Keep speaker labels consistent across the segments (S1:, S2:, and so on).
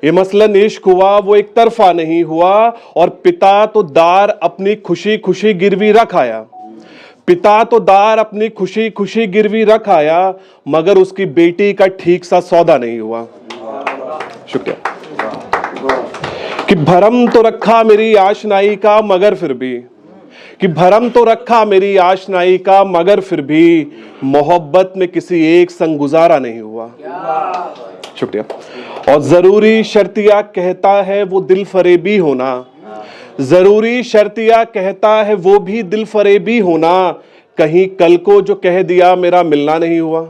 S1: ये मसलन इश्क हुआ वो एक तरफा नहीं हुआ, और पिता तो दार अपनी खुशी खुशी गिरवी रख आया। पिता तो दार अपनी खुशी खुशी गिरवी रख आया, मगर उसकी बेटी का ठीक सा सौदा नहीं हुआ। शुक्रिया। कि भरम तो रखा मेरी आशनाई का मगर फिर भी, कि भरम तो रखा मेरी आशनाई का मगर फिर भी मोहब्बत में किसी एक संग गुजारा नहीं हुआ। शुक्रिया। और जरूरी शर्तिया कहता है वो दिल फरेबी होना, जरूरी शर्तिया कहता है वो भी दिल फरेबी होना, कहीं कल को जो कह दिया मेरा मिलना नहीं हुआ।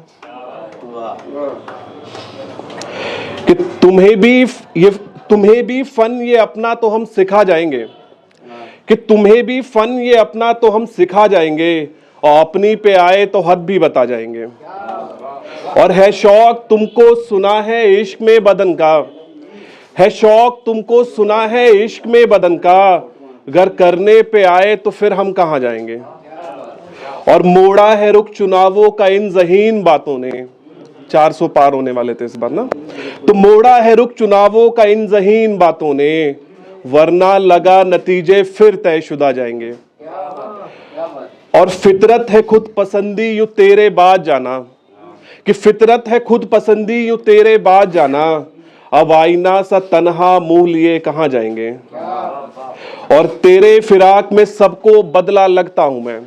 S1: कि तुम्हें भी फन ये अपना तो हम सिखा जाएंगे, कि तुम्हें भी फन ये अपना तो हम सिखा जाएंगे, और अपनी पे आए तो हद भी बता जाएंगे। और है शौक तुमको सुना है इश्क में बदन का, है शौक तुमको सुना है इश्क में बदन का, अगर करने पे आए तो फिर हम कहां जाएंगे। और मोड़ा है रुख चुनावों का इन ज़हीन बातों ने, 400 पार होने वाले थे इस बार ना, तो मोड़ा है रुख चुनावों का इन ज़हीन बातों ने, वरना लगा नतीजे फिर तयशुदा जाएंगे। और फितरत है खुद पसंदी यूं तेरे बाद जाना, कि फितरत है खुद पसंदी यूं तेरे बाद जाना, अब आईना सा तन्हा मुंह लिए कहां जाएंगे। और तेरे फिराक में सबको बदला लगता हूं मैं,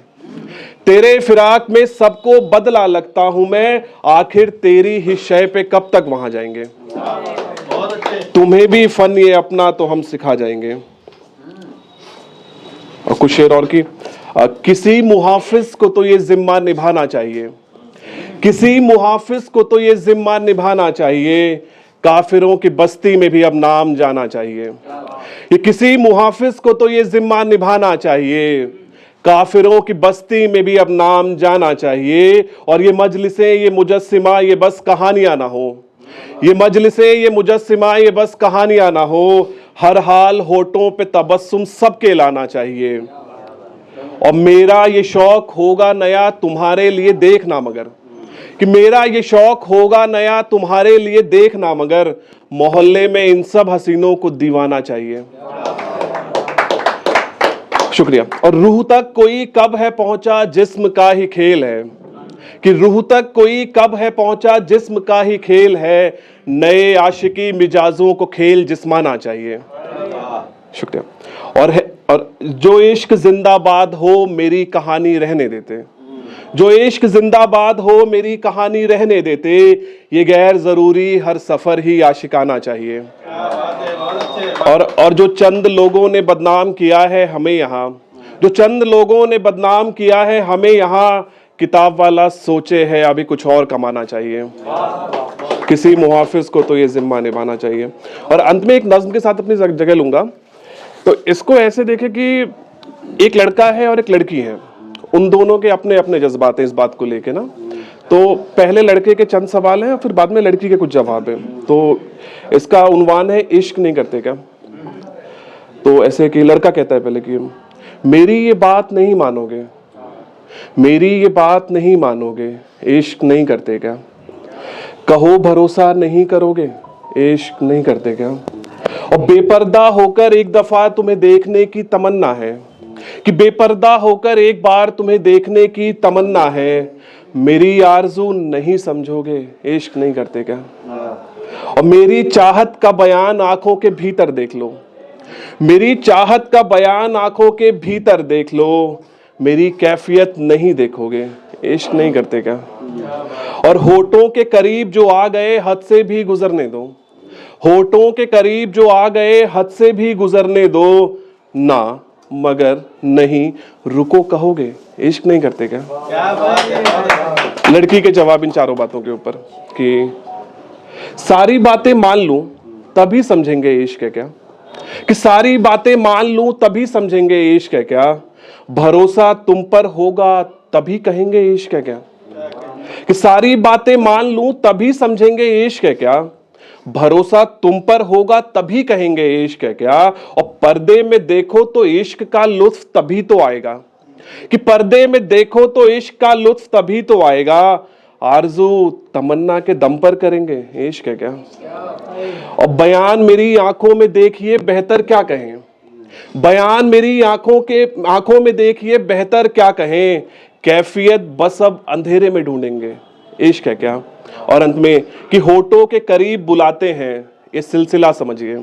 S1: तेरे फिराक में सबको बदला लगता हूं मैं, आखिर तेरी ही शय पे कब तक वहां जाएंगे। तुम्हें भी फन ये अपना तो हम सिखा जाएंगे। और कुछ शेर और की, किसी मुहाफिज को तो ये जिम्मा निभाना चाहिए, किसी मुहाफिज को तो ये जिम्मा निभाना चाहिए, काफिरों की बस्ती में भी अब नाम जाना चाहिए। ये किसी मुहाफिज को तो ये जिम्मा निभाना चाहिए, काफिरों की बस्ती में भी अब नाम जाना चाहिए। और ये मजलिसें ये मुजस्सिमा ये बस कहानियां ना हो, ये मजलिसें ये मुजस्सिमा ये बस कहानियां ना हो, हर हाल होठों पे तबस्सुम सबके लाना चाहिए। और मेरा ये शौक होगा नया तुम्हारे लिए देखना मगर, कि मेरा ये शौक होगा नया तुम्हारे लिए देखना मगर, मोहल्ले में इन सब हसीनों को दीवाना चाहिए। शुक्रिया। और रूह तक कोई कब है पहुंचा जिस्म का ही खेल है, कि रूह तक कोई कब है पहुंचा जिस्म का ही खेल है, नए आशिकी मिजाजों को खेल जिस्माना चाहिए। शुक्रिया। और जो इश्क जिंदाबाद हो मेरी कहानी रहने देते, जो इश्क जिंदाबाद हो मेरी कहानी रहने देते, ये गैर जरूरी हर सफर ही आशिकाना चाहिए। और जो चंद लोगों ने बदनाम किया है हमें यहाँ, जो चंद लोगों ने बदनाम किया है हमें यहाँ, किताब वाला सोचे है अभी कुछ और कमाना चाहिए। किसी मुहाफिज को तो ये जिम्मा निभाना चाहिए। और अंत में एक नज्म के साथ अपनी जगह लूंगा। तो इसको ऐसे देखें कि एक लड़का है और एक लड़की है, उन दोनों के अपने अपने जज्बात हैं इस बात को लेके ना। तो पहले लड़के के चंद सवाल हैं और फिर बाद में लड़की के कुछ जवाब हैं। तो इसका उन्वान है इश्क नहीं करते क्या। तो ऐसे कि लड़का कहता है पहले कि मेरी ये बात नहीं मानोगे, मेरी ये बात नहीं मानोगे, इश्क नहीं करते क्या। कहो भरोसा नहीं करोगे, इश्क नहीं करते क्या। और बेपर्दा होकर एक दफा तुम्हें देखने की तमन्ना है, कि बेपर्दा होकर एक बार तुम्हें देखने की तमन्ना है, मेरी आरज़ू नहीं समझोगे, इश्क नहीं करते क्या। और मेरी चाहत का बयान आंखों के भीतर देख लो, मेरी चाहत का बयान आंखों के भीतर देख लो, मेरी कैफियत नहीं देखोगे, इश्क नहीं करते क्या। और होठों के करीब जो आ गए हद से भी गुजरने दो, होठों के करीब जो आ गए हद से भी गुजरने दो, ना मगर नहीं रुको कहोगे, इश्क नहीं करते क्या। लड़की के जवाब इन चारों बातों के ऊपर कि सारी बातें मान लूं तभी समझेंगे इश्क है क्या, कि सारी बातें मान लूं तभी समझेंगे इश्क है क्या। भरोसा तुम पर होगा तभी कहेंगे इश्क है क्या, कि सारी बातें मान लूं तभी समझेंगे इश्क है क्या। भरोसा तुम पर होगा तभी कहेंगे इश्क है क्या। और पर्दे में देखो तो इश्क का लुत्फ तभी तो आएगा, कि पर्दे में देखो तो इश्क का लुत्फ तभी तो आएगा। आरजू तमन्ना के दम पर करेंगे, इश्क है क्या? और बयान मेरी आंखों में देखिए बेहतर क्या कहें, बयान मेरी आंखों में देखिए बेहतर क्या कहें, कैफियत बस अब अंधेरे में ढूंढेंगे, इश्क है क्या? और अंत में कि होठों के करीब बुलाते हैं ये सिलसिला समझिए,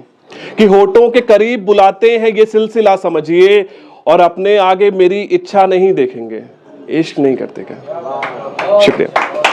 S1: कि होठों के करीब बुलाते हैं ये सिलसिला समझिए, और अपने आगे मेरी इच्छा नहीं देखेंगे, इश्क नहीं करते क्या? शुक्रिया।